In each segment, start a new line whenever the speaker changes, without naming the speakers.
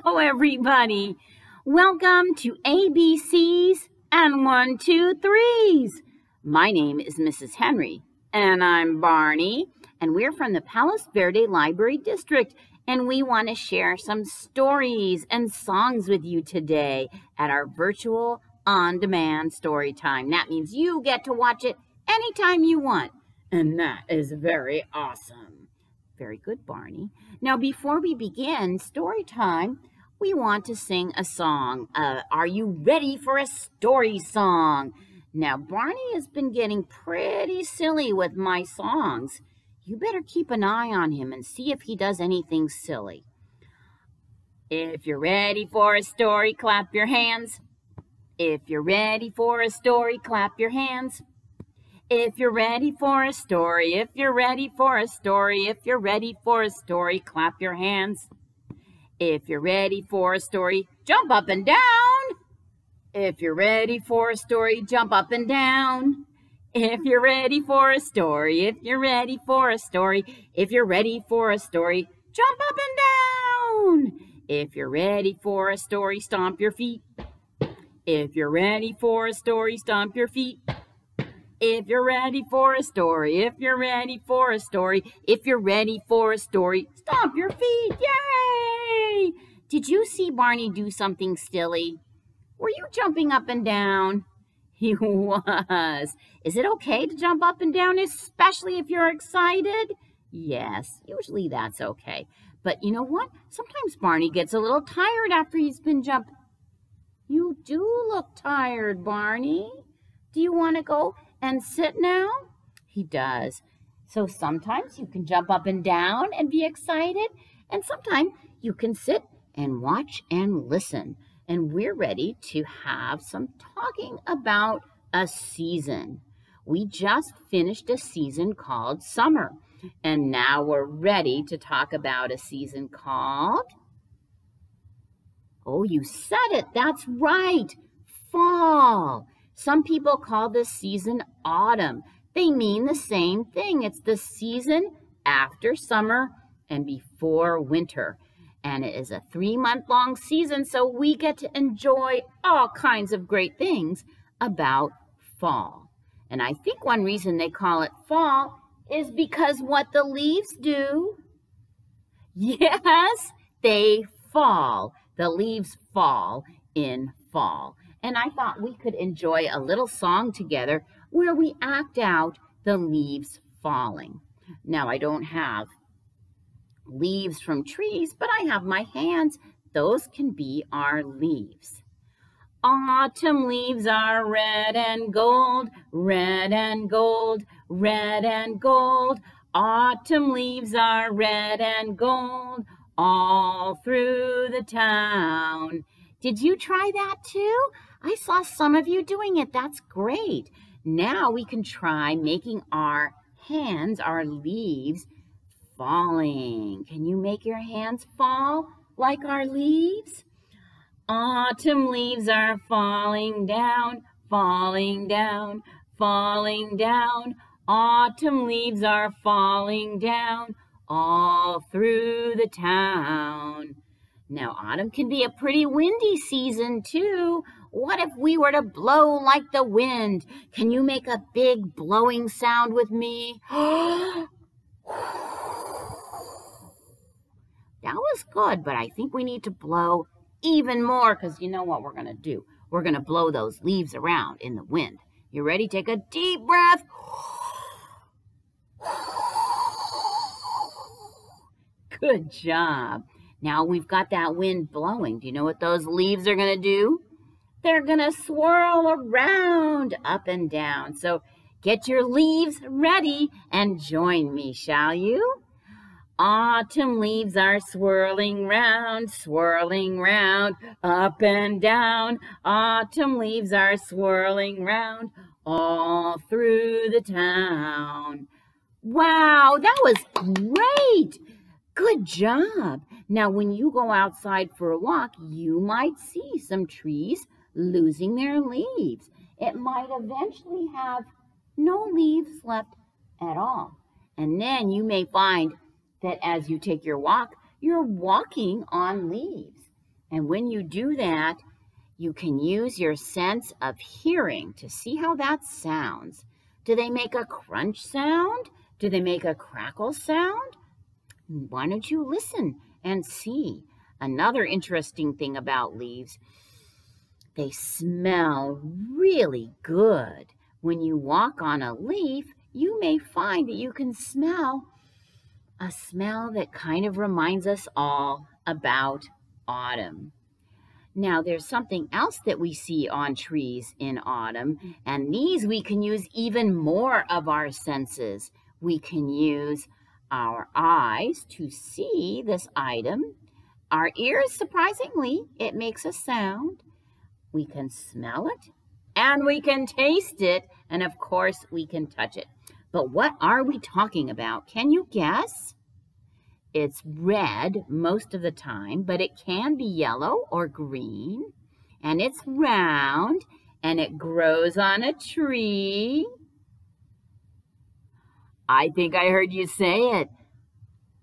Hello, everybody. Welcome to ABCs and 1, 2, 3s. My name is Mrs. Henry, and I'm Barney, and we're from the Palos Verde Library District, and we want to share some stories and songs with you today at our virtual on-demand story time. That means you get to watch it anytime you want, and that is very awesome. Very good, Barney. Now, before we begin story time, we want to sing a song. Are you ready for a story song? Now, Barney has been getting pretty silly with my songs. You better keep an eye on him and see if he does anything silly. If you're ready for a story, clap your hands. If you're ready for a story, clap your hands. If you're ready for a story, if you're ready for a story, if you're ready for a story, clap your hands. If you're ready for a story, jump up and down. If you're ready for a story, jump up and down. If you're ready for a story, if you're ready for a story, if you're ready for a story, jump up and down. If you're ready for a story, stomp your feet. If you're ready for a story, stomp your feet. If you're ready for a story, if you're ready for a story, if you're ready for a story, stomp your feet. Yay! Did you see Barney do something silly? Were you jumping up and down? He was. Is it okay to jump up and down, especially if you're excited? Yes, usually that's okay. But you know what? Sometimes Barney gets a little tired after he's been jumping. You do look tired, Barney. Do you want to go and sit now? He does. So sometimes you can jump up and down and be excited, and sometimes you can sit and watch and listen. And we're ready to have some talking about a season. We just finished a season called summer, and now we're ready to talk about a season called... Oh, you said it. That's right. Fall. Some people call this season autumn. They mean the same thing. It's the season after summer and before winter. And it is a 3-month-long season, so we get to enjoy all kinds of great things about fall. And I think one reason they call it fall is because what the leaves do. Yes, they fall. The leaves fall in fall. And I thought we could enjoy a little song together where we act out the leaves falling. Now, I don't have leaves from trees, but I have my hands. Those can be our leaves. Autumn leaves are red and gold, red and gold, red and gold. Autumn leaves are red and gold, all through the town. Did you try that too? I saw some of you doing it. That's great. Now we can try making our hands, our leaves, falling. Can you make your hands fall like our leaves? Autumn leaves are falling down, falling down, falling down. Autumn leaves are falling down, all through the town. Now, autumn can be a pretty windy season, too. What if we were to blow like the wind? Can you make a big blowing sound with me? That was good, but I think we need to blow even more because you know what we're going to do? We're going to blow those leaves around in the wind. You ready? Take a deep breath. Good job. Now we've got that wind blowing. Do you know what those leaves are going to do? They're going to swirl around up and down. So get your leaves ready and join me, shall you? Autumn leaves are swirling round, up and down. Autumn leaves are swirling round, all through the town. Wow, that was great. Good job. Now, when you go outside for a walk, you might see some trees losing their leaves. It might eventually have no leaves left at all. And then you may find that as you take your walk, you're walking on leaves. And when you do that, you can use your sense of hearing to see how that sounds. Do they make a crunch sound? Do they make a crackle sound? Why don't you listen and see? Another interesting thing about leaves, they smell really good. When you walk on a leaf, you may find that you can smell a smell that kind of reminds us all about autumn. Now, there's something else that we see on trees in autumn, and these we can use even more of our senses. We can use our eyes to see this item. Our ears, surprisingly, it makes a sound. We can smell it, and we can taste it, and of course, we can touch it. But what are we talking about? Can you guess? It's red most of the time, but it can be yellow or green, and it's round, and it grows on a tree. I think I heard you say it.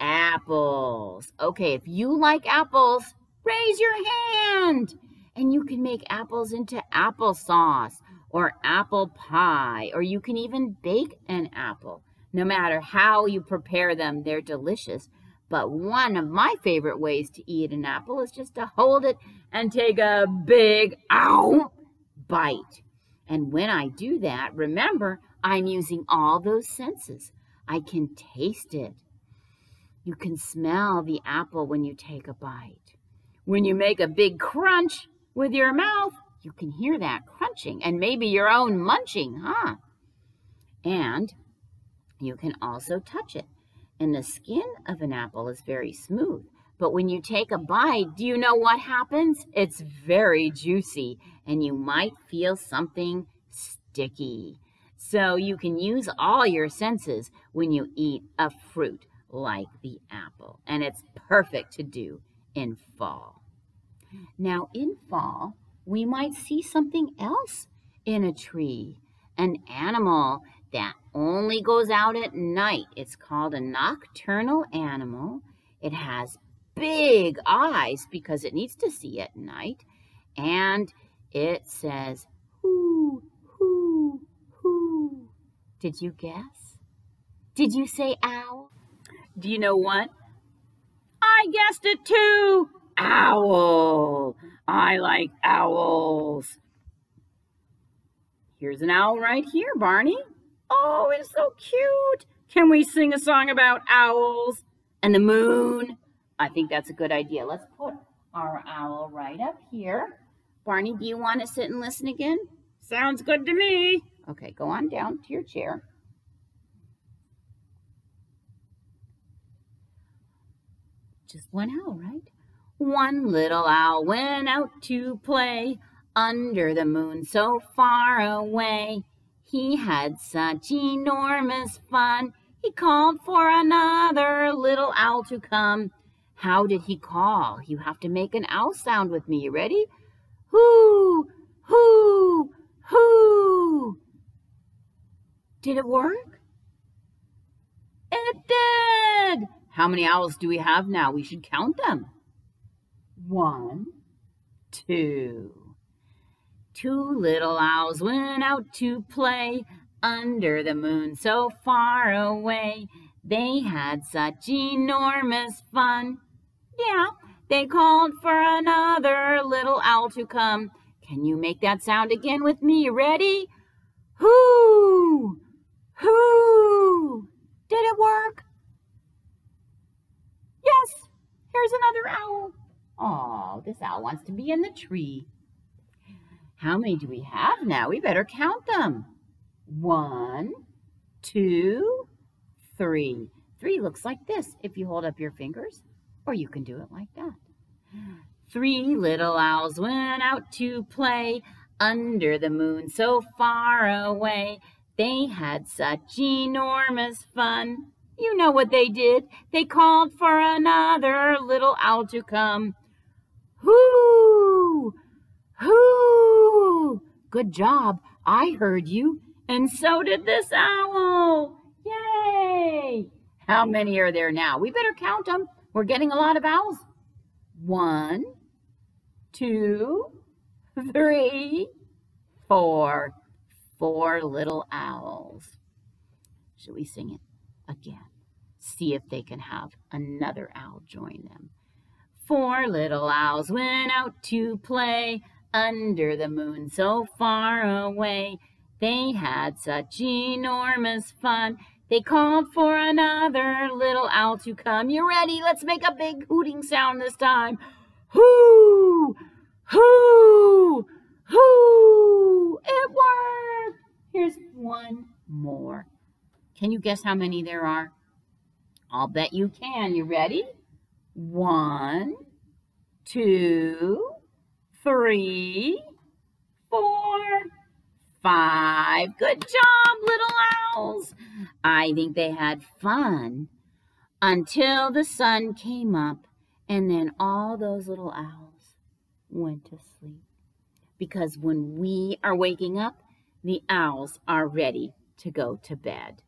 Apples. Okay, if you like apples, raise your hand. And you can make apples into applesauce or apple pie, or you can even bake an apple. No matter how you prepare them, they're delicious. But one of my favorite ways to eat an apple is just to hold it and take a big bite. And when I do that, remember, I'm using all those senses. I can taste it. You can smell the apple when you take a bite. When you make a big crunch with your mouth, you can hear that crunching and maybe your own munching, huh? And you can also touch it. And the skin of an apple is very smooth. But when you take a bite, do you know what happens? It's very juicy, and you might feel something sticky. So you can use all your senses when you eat a fruit like the apple. And it's perfect to do in fall. Now, in fall, we might see something else in a tree, an animal that only goes out at night. It's called a nocturnal animal. It has big eyes because it needs to see at night. And it says, hoo, hoo, hoo. Did you guess? Did you say owl? Do you know what? I guessed it too. Owl. I like owls. Here's an owl right here, Barney. Oh, it's so cute. Can we sing a song about owls and the moon? I think that's a good idea. Let's put our owl right up here. Barney, do you want to sit and listen again? Sounds good to me. Okay, go on down to your chair. Just one owl, right? One little owl went out to play under the moon so far away. He had such enormous fun. He called for another little owl to come. How did he call? You have to make an owl sound with me. You ready? Hoo, hoo, hoo. Did it work? It did. How many owls do we have now? We should count them. 1, 2. 2 little owls went out to play under the moon so far away. They had such enormous fun. Yeah, they called for another little owl to come. Can you make that sound again with me? Ready? Hoo! Hoo! Did it work? Yes, here's another owl. Oh, this owl wants to be in the tree. How many do we have now? We better count them. 1, 2, 3. 3 looks like this if you hold up your fingers, or you can do it like that. 3 little owls went out to play under the moon so far away. They had such enormous fun. You know what they did. They called for another little owl to come. Hoo! Hoo! Good job. I heard you, and so did this owl. Yay! How many are there now? We better count them. We're getting a lot of owls. 1, 2, 3, 4. 4 little owls. Should we sing it again? See if they can have another owl join them. 4 little owls went out to play under the moon so far away. They had such enormous fun. They called for another little owl to come. You ready? Let's make a big hooting sound this time. Hoo! Hoo! Hoo! It worked! Here's one more. Can you guess how many there are? I'll bet you can. You ready? 1, 2, 3, 4, 5. Good job, little owls. I think they had fun until the sun came up, and then all those little owls went to sleep. Because when we are waking up, the owls are ready to go to bed.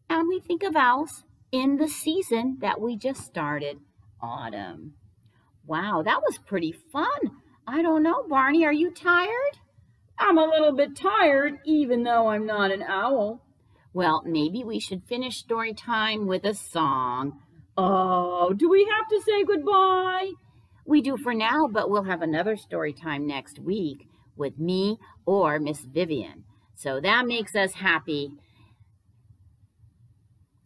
And we think of owls in the season that we just started, autumn. Wow, that was pretty fun. I don't know, Barney, are you tired? I'm a little bit tired, even though I'm not an owl. Well, maybe we should finish story time with a song. Oh, do we have to say goodbye? We do for now, but we'll have another story time next week with me or Miss Vivian. So that makes us happy.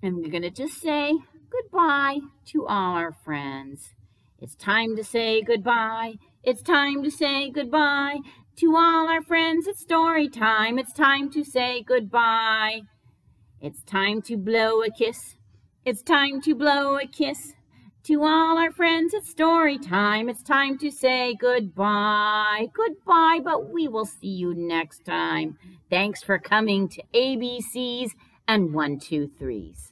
And we're going to just say goodbye to all our friends. It's time to say goodbye. It's time to say goodbye to all our friends. It's story time. It's time to say goodbye. It's time to blow a kiss. It's time to blow a kiss to all our friends. It's story time. It's time to say goodbye. Goodbye, but we will see you next time. Thanks for coming to ABCs and 1, 2, 3s.